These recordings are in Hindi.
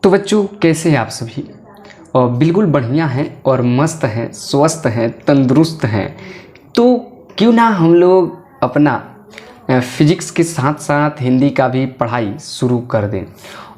तो बच्चों कैसे हैं आप सभी। और बिल्कुल बढ़िया हैं और मस्त हैं, स्वस्थ हैं, तंदुरुस्त हैं। तो क्यों ना हम लोग अपना फिजिक्स के साथ साथ हिंदी का भी पढ़ाई शुरू कर दें।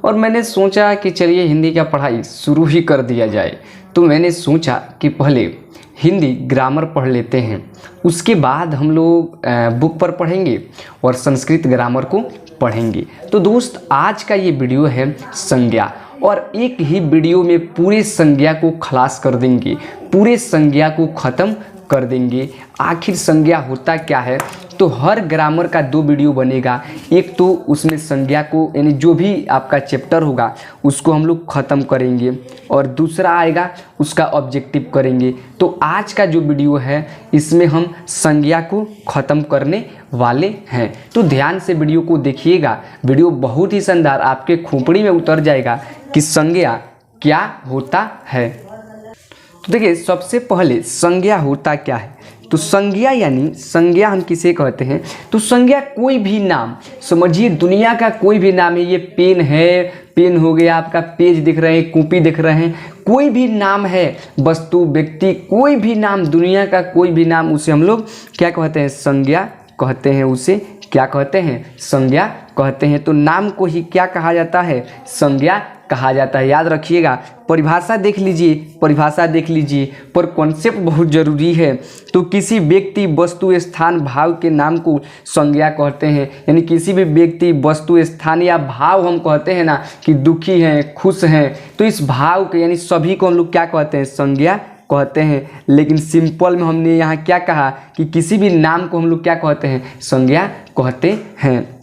और मैंने सोचा कि चलिए हिंदी का पढ़ाई शुरू ही कर दिया जाए। तो मैंने सोचा कि पहले हिंदी ग्रामर पढ़ लेते हैं, उसके बाद हम लोग बुक पर पढ़ेंगे और संस्कृत ग्रामर को पढ़ेंगे। तो दोस्त आज का ये वीडियो है संज्ञा, और एक ही वीडियो में पूरे संज्ञा को खलास कर देंगे, पूरे संज्ञा को ख़त्म कर देंगे। आखिर संज्ञा होता क्या है, तो हर ग्रामर का 2 वीडियो बनेगा। एक तो उसमें संज्ञा को यानी जो भी आपका चैप्टर होगा उसको हम लोग ख़त्म करेंगे, और दूसरा आएगा उसका ऑब्जेक्टिव करेंगे। तो आज का जो वीडियो है इसमें हम संज्ञा को ख़त्म करने वाले हैं। तो ध्यान से वीडियो को देखिएगा, वीडियो बहुत ही शानदार आपके खोपड़ी में उतर जाएगा कि संज्ञा क्या होता है। तो देखिए सबसे पहले संज्ञा होता क्या है। तो संज्ञा यानी संज्ञा हम किसे कहते हैं, तो संज्ञा कोई भी नाम, समझिए दुनिया का कोई भी नाम है। ये पेन है, पेन हो गया आपका, पेज दिख रहे हैं, कॉपी दिख रहे हैं, कोई भी नाम है, वस्तु, व्यक्ति, कोई भी नाम, दुनिया का कोई भी नाम, उसे हम लोग क्या कहते हैं, संज्ञा कहते हैं। उसे क्या कहते हैं, संज्ञा कहते हैं। तो नाम को ही क्या कहा जाता है, संज्ञा कहा जाता है। याद रखिएगा, परिभाषा देख लीजिए, परिभाषा देख लीजिए, पर कॉन्सेप्ट बहुत ज़रूरी है। तो किसी व्यक्ति, वस्तु, स्थान, भाव के नाम को संज्ञा कहते हैं। यानी किसी भी व्यक्ति, वस्तु, स्थान या भाव हम कहते हैं ना कि दुखी हैं, खुश हैं, तो इस भाव के यानी सभी को हम लोग क्या कहते हैं, संज्ञा कहते हैं। लेकिन सिंपल में हमने यहाँ क्या कहा कि किसी भी नाम को हम लोग क्या कहते हैं, संज्ञा कहते हैं।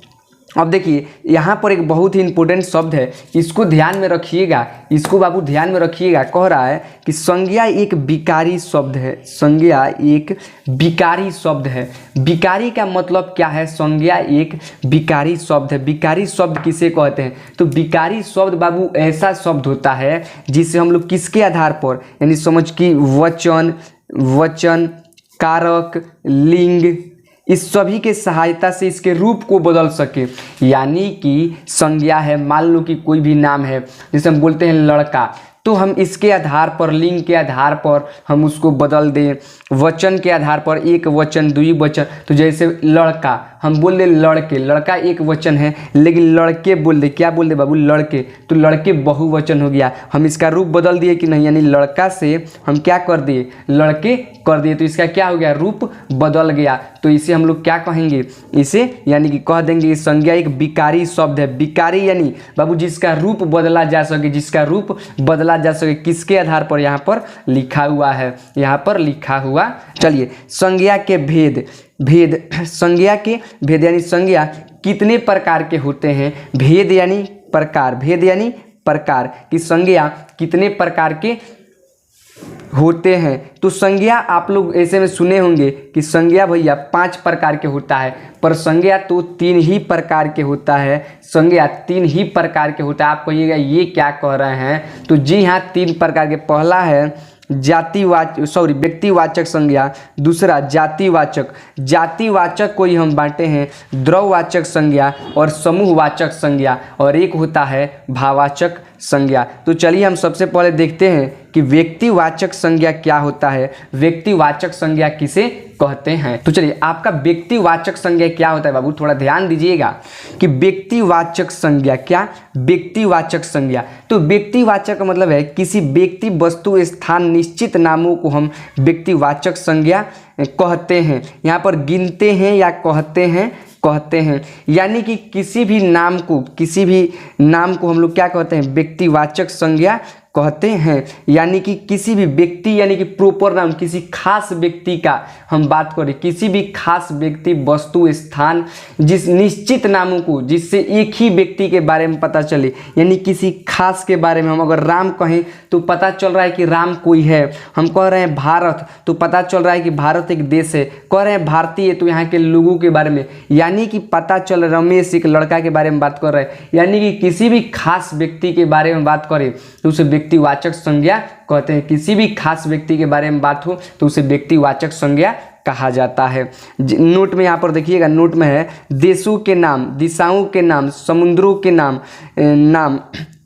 अब देखिए यहाँ पर एक बहुत ही इंपॉर्टेंट शब्द है, इसको ध्यान में रखिएगा, इसको बाबू ध्यान में रखिएगा। कह रहा है कि संज्ञा एक विकारी शब्द है। संज्ञा एक विकारी शब्द है। विकारी का मतलब क्या है, संज्ञा एक विकारी शब्द है। विकारी शब्द किसे कहते हैं, तो विकारी शब्द बाबू ऐसा शब्द होता है जिसे हम लोग किसके आधार पर, यानी समझ कि वचन, कारक, लिंग, इस सभी के सहायता से इसके रूप को बदल सके। यानी कि संज्ञा है, मान लो कि कोई भी नाम है, जैसे हम बोलते हैं लड़का, तो हम इसके आधार पर, लिंग के आधार पर हम उसको बदल दें। वचन के आधार पर एक वचन, द्विवचन, तो जैसे लड़का हम बोल दे लड़के, लड़का एक वचन है, लेकिन लड़के बोल दे, क्या बोल दे बाबू, लड़के, तो लड़के बहुवचन हो गया। हम इसका रूप बदल दिए कि नहीं, यानी लड़का से हम क्या कर दिए, लड़के कर दिए, तो इसका क्या हो गया, रूप बदल गया। तो इसे हम लोग क्या कहेंगे, इसे यानी कि कह देंगे कि संज्ञा एक विकारी शब्द है। विकारी यानी बाबू जिसका रूप बदला जा सके, जिसका रूप बदला जा सके, किसके आधार पर, यहाँ पर लिखा हुआ है, यहाँ पर लिखा हुआ। चलिए संज्ञा के भेद, संज्ञा के भेद यानी संज्ञा कितने प्रकार के होते हैं, भेद यानी प्रकार, भेद यानी प्रकार की संज्ञा कितने प्रकार के होते हैं। तो संज्ञा आप लोग ऐसे में सुने होंगे कि संज्ञा भैया 5 प्रकार के होता है, पर संज्ञा तो 3 ही प्रकार के होता है। संज्ञा 3 ही प्रकार के होता है। आप कहिएगा ये क्या कह रहे हैं, तो जी हाँ 3 प्रकार के। पहला है व्यक्तिवाचक संज्ञा, दूसरा जातिवाचक, जातिवाचक को ही हम बांटे हैं द्रववाचक संज्ञा और समूहवाचक संज्ञा, और एक होता है भाववाचक संज्ञा। तो चलिए हम सबसे पहले देखते हैं कि व्यक्तिवाचक संज्ञा क्या होता है, व्यक्तिवाचक संज्ञा किसे कहते हैं। तो चलिए आपका व्यक्तिवाचक संज्ञा क्या होता है बाबू, थोड़ा ध्यान दीजिएगा कि व्यक्तिवाचक संज्ञा क्या, व्यक्तिवाचक संज्ञा। तो व्यक्तिवाचक का मतलब है किसी व्यक्ति, वस्तु, स्थान, निश्चित नामों को हम व्यक्तिवाचक संज्ञा कहते हैं। यहाँ पर गिनते हैं या कहते हैं, यानी कि किसी भी नाम को हम लोग क्या कहते हैं, व्यक्तिवाचक संज्ञा कहते हैं। यानी कि किसी भी व्यक्ति यानी कि प्रॉपर नाम, किसी खास व्यक्ति का हम बात करें, किसी भी खास व्यक्ति, वस्तु, स्थान, जिस निश्चित नामों को, जिससे एक ही व्यक्ति के बारे में पता चले, यानी किसी खास के बारे में। हम अगर राम कहें तो पता चल रहा है कि राम कोई है। हम कह रहे हैं भारत तो पता चल रहा है कि भारत एक देश है। कह रहे हैं भारतीय तो यहाँ के लोगों के बारे में, यानी कि पता चल, रमेश एक लड़का के बारे में बात कर रहे हैं, यानी कि किसी भी खास व्यक्ति के बारे में बात करें तो उसे व्यक्तिवाचक संज्ञा कहते हैं। किसी भी खास व्यक्ति के बारे में बात हो तो उसे व्यक्तिवाचक संज्ञा कहा जाता है। नोट में यहाँ पर देखिएगा, नोट में है देशों के नाम, दिशाओं के नाम, समुद्रों के नाम,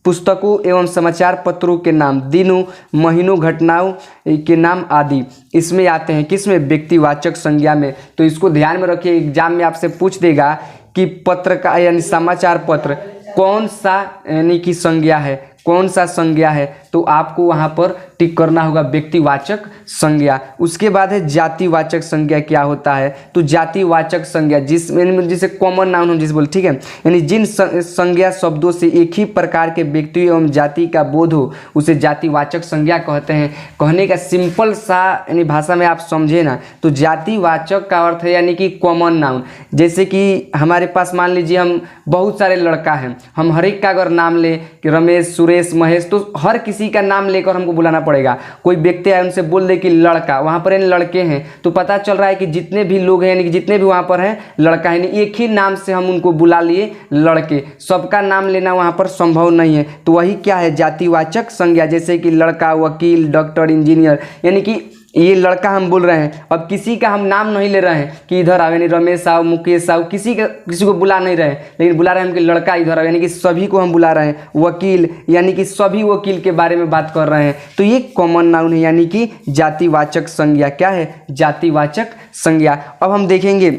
पुस्तकों एवं समाचार पत्रों के नाम, दिनों महीनों घटनाओं के नाम आदि इसमें आते हैं। किसमें? व्यक्तिवाचक संज्ञा में। तो इसको ध्यान में रखिए, एग्जाम में आपसे पूछ देगा कि पत्र का यानी समाचार पत्र कौन सा यानी कि संज्ञा है, कौन सा संज्ञा है, तो आपको वहाँ पर टिक करना होगा व्यक्तिवाचक संज्ञा। उसके बाद है जातिवाचक संज्ञा। क्या होता है? तो जातिवाचक संज्ञा जिसमें जिसे कॉमन नाउन हम जिसे बोलते, ठीक है, यानी जिन संज्ञा शब्दों से एक ही प्रकार के व्यक्ति एवं जाति का बोध हो उसे जातिवाचक संज्ञा कहते हैं। कहने का सिंपल सा यानी भाषा में आप समझे ना, तो जातिवाचक का अर्थ है यानी कि कॉमन नाउन। जैसे कि हमारे पास मान लीजिए हम बहुत सारे लड़का हैं, हम हर एक का अगर नाम ले कि रमेश, सुरेश, महेश, तो हर किसी का नाम लेकर हमको बुलाना पड़ेगा। कोई व्यक्ति है उनसे बोल दे कि लड़का, वहाँ पर यानी लड़के हैं, तो पता चल रहा है कि जितने भी लोग हैं यानी कि जितने भी वहाँ पर हैं लड़का है, यानी एक ही नाम से हम उनको बुला लिए लड़के। सबका नाम लेना वहाँ पर संभव नहीं है, तो वही क्या है? जातिवाचक संज्ञा। जैसे कि लड़का, वकील, डॉक्टर, इंजीनियर, यानी कि ये लड़का हम बोल रहे हैं। अब किसी का हम नाम नहीं ले रहे हैं कि इधर आओ, यानी रमेश आओ, मुकेश आओ, किसी को बुला नहीं रहे हैं, लेकिन बुला रहे हैं हम कि लड़का इधर आओ, यानी कि सभी को हम बुला रहे हैं। वकील, यानी कि सभी वकील के बारे में बात कर रहे हैं, तो ये कॉमन नाउन है यानी कि जातिवाचक संज्ञा। क्या है? जातिवाचक संज्ञा। अब हम देखेंगे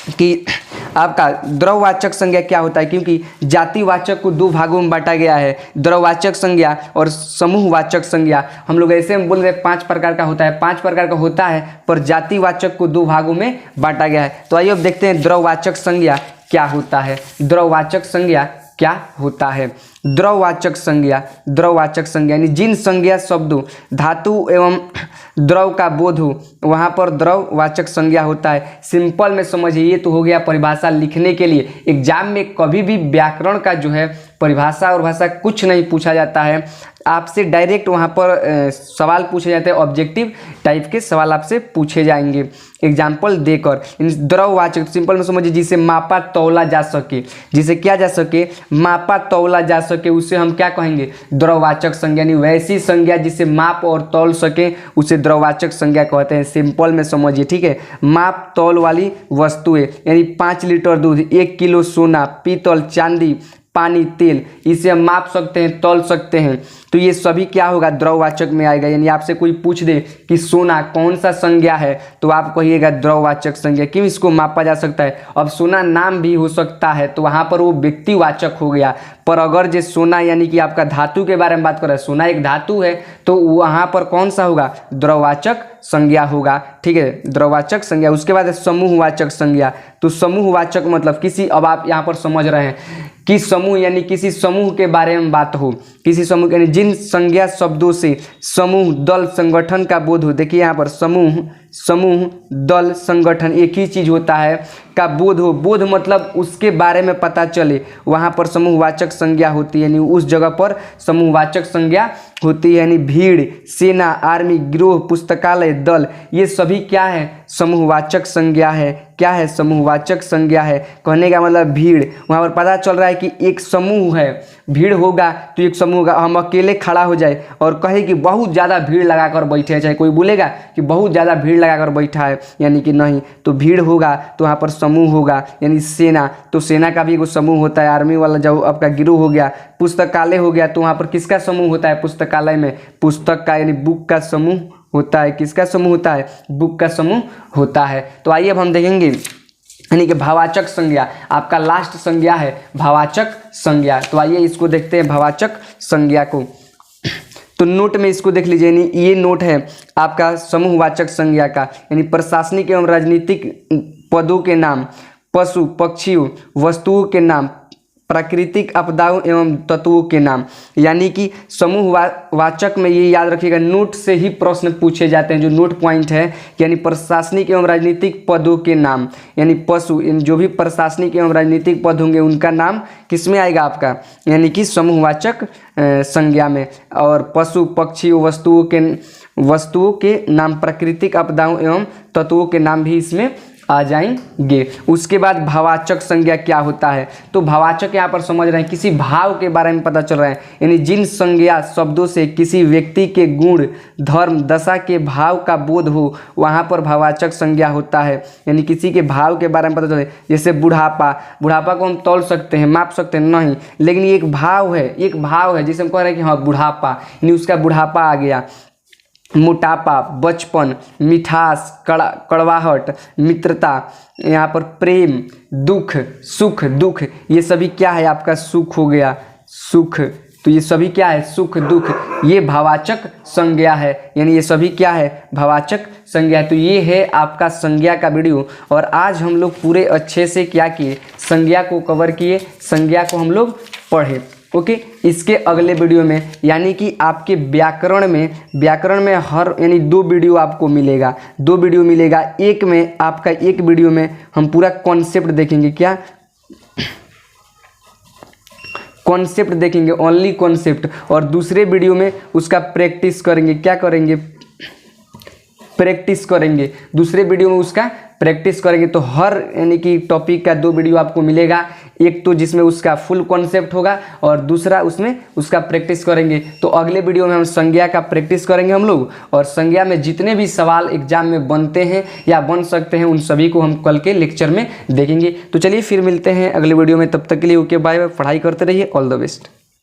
कि आपका द्रववाचक संज्ञा क्या होता है, क्योंकि जातिवाचक को दो भागों में बांटा गया है, द्रववाचक संज्ञा और समूहवाचक संज्ञा। हम लोग ऐसे में बोल रहे 5 प्रकार का होता है, 5 प्रकार का होता है, पर जातिवाचक को 2 भागों में बांटा गया है। तो आइए अब देखते हैं द्रववाचक संज्ञा क्या होता है। द्रववाचक संज्ञा क्या होता है? द्रववाचक संज्ञा, द्रववाचक संज्ञा यानी जिन संज्ञा शब्दों, धातु एवं द्रव का बोध हो वहाँ पर द्रववाचक संज्ञा होता है। सिंपल में समझिए, ये तो हो गया परिभाषा लिखने के लिए। एग्जाम में कभी भी व्याकरण का जो है परिभाषा और भाषा कुछ नहीं पूछा जाता है, आपसे डायरेक्ट वहाँ पर सवाल पूछे जाते हैं, ऑब्जेक्टिव टाइप के सवाल आपसे पूछे जाएंगे एग्जाम्पल देकर। द्रववाचक सिंपल में समझिए, जिसे मापा तौला जा सके, जिसे क्या जा सके? मापा तौला जा सके, उसे हम क्या कहेंगे? द्रववाचक संज्ञा। यानी वैसी संज्ञा जिसे माप और तौल सके उसे द्रववाचक संज्ञा कहते हैं। सिंपल में समझिए, ठीक है। माप तौल वाली वस्तुएं यानी 5 लीटर दूध, 1 किलो सोना, पीतल, चांदी, पानी, तेल, इसे हम माप सकते हैं, तौल सकते हैं, तो ये सभी क्या होगा? द्रववाचक में आएगा। यानी आपसे कोई पूछ दे कि सोना कौन सा संज्ञा है, तो आप कहिएगा द्रववाचक संज्ञा। क्यों? इसको मापा जा सकता है। अब सोना नाम भी हो सकता है, तो वहाँ पर वो व्यक्तिवाचक हो गया। पर अगर जो सोना यानी कि आपका धातु के बारे में बात कर रहे हैं, सोना एक धातु है, तो वहाँ पर कौन सा होगा? द्रववाचक संज्ञा होगा, ठीक है, द्रववाचक संज्ञा। उसके बाद है समूहवाचक संज्ञा। तो समूहवाचक मतलब किसी, अब आप यहाँ पर समझ रहे हैं कि समूह यानी किसी समूह के बारे में बात हो, किसी समूह यानी जिन संज्ञा शब्दों से समूह, दल, संगठन का बोध हो। देखिए यहाँ पर समूह, दल, संगठन एक ही चीज होता है का बोध हो। बोध मतलब उसके बारे में पता चले, वहाँ पर समूहवाचक संज्ञा होती है, यानी उस जगह पर समूहवाचक संज्ञा होती है। यानी भीड़, सेना, आर्मी, गिरोह, पुस्तकालय, दल, ये सभी क्या है? समूहवाचक संज्ञा है। क्या है? समूहवाचक संज्ञा है। कहने का मतलब भीड़, वहाँ पर पता चल रहा है कि एक समूह है, भीड़ होगा तो एक समूह होगा। हम अकेले खड़ा हो जाए और कहे कि बहुत ज़्यादा भीड़ लगाकर बैठे हैं, चाहे कोई बोलेगा कि बहुत ज़्यादा भीड़ लगाकर बैठा है, यानी कि नहीं, तो भीड़ होगा तो वहाँ पर समूह होगा। यानी सेना, तो सेना का भी एक समूह होता है। आर्मी वाला जब आपका गिरोह हो गया, पुस्तकालय हो गया, तो वहाँ पर किसका समूह होता है? पुस्तकालय में पुस्तक का यानी बुक का समूह होता है। किसका समूह होता है? बुक का समूह होता है। तो आइए अब हम देखेंगे यानी कि भावाचक संज्ञा, आपका लास्ट संज्ञा है भावाचक संज्ञा। तो आइए इसको देखते हैं भावाचक संज्ञा को। तो नोट में इसको देख लीजिए, यानी ये नोट है आपका समूहवाचक संज्ञा का, यानी प्रशासनिक एवं राजनीतिक पदों के नाम, पशु, पक्षियों, वस्तुओं के नाम, प्राकृतिक आपदाओं एवं तत्वों के नाम। यानी कि समूहवाचक में ये याद रखिएगा, नोट से ही प्रश्न पूछे जाते हैं, जो नोट पॉइंट है, यानी प्रशासनिक एवं राजनीतिक पदों के नाम, यानी पशु, जो भी प्रशासनिक एवं राजनीतिक पद होंगे उनका नाम किस में आएगा? आपका यानी कि समूहवाचक संज्ञा में। और पशु, पक्षी, वस्तुओं के नाम, प्राकृतिक आपदाओं एवं तत्वों के नाम भी इसमें आ जाएंगे। उसके बाद भावाचक संज्ञा क्या होता है, तो भावाचक यहाँ पर समझ रहे हैं किसी भाव के बारे में पता चल रहा है, यानी जिन संज्ञा शब्दों से किसी व्यक्ति के गुण धर्म दशा के भाव का बोध हो वहाँ पर भावाचक संज्ञा होता है, यानी किसी के भाव के बारे में पता चले। जैसे बुढ़ापा, बुढ़ापा को हम तौल सकते हैं, माप सकते हैं नहीं, लेकिन ये एक भाव है, एक भाव है जिसे हम कह रहे हैं कि हाँ बुढ़ापा, यानी उसका बुढ़ापा आ गया। मोटापा, बचपन, मिठास, कड़वाहट, मित्रता, यहाँ पर प्रेम, दुख, सुख, दुख, ये सभी क्या है आपका सुख हो गया, सुख, तो ये सभी क्या है सुख दुख, ये भावाचक संज्ञा है, यानी ये सभी क्या है भावाचक संज्ञा। तो ये है आपका संज्ञा का वीडियो, और आज हम लोग पूरे अच्छे से क्या किए, संज्ञा को कवर किए, संज्ञा को हम लोग पढ़े। ओके, इसके अगले वीडियो में यानी कि आपके व्याकरण में हर यानी 2 वीडियो आपको मिलेगा, 2 वीडियो मिलेगा। एक में आपका एक वीडियो में हम पूरा कॉन्सेप्ट देखेंगे, क्या कॉन्सेप्ट देखेंगे, ओनली कॉन्सेप्ट, और दूसरे वीडियो में उसका प्रैक्टिस करेंगे, क्या करेंगे प्रैक्टिस करेंगे, दूसरे वीडियो में उसका प्रैक्टिस करेंगे। तो हर यानी कि टॉपिक का 2 वीडियो आपको मिलेगा, एक तो जिसमें उसका फुल कॉन्सेप्ट होगा और दूसरा उसमें उसका प्रैक्टिस करेंगे। तो अगले वीडियो में हम संज्ञा का प्रैक्टिस करेंगे हम लोग, और संज्ञा में जितने भी सवाल एग्जाम में बनते हैं या बन सकते हैं उन सभी को हम कल के लेक्चर में देखेंगे। तो चलिए फिर मिलते हैं अगले वीडियो में, तब तक के लिए ओके बाय बाय, पढ़ाई करते रहिए, ऑल द बेस्ट।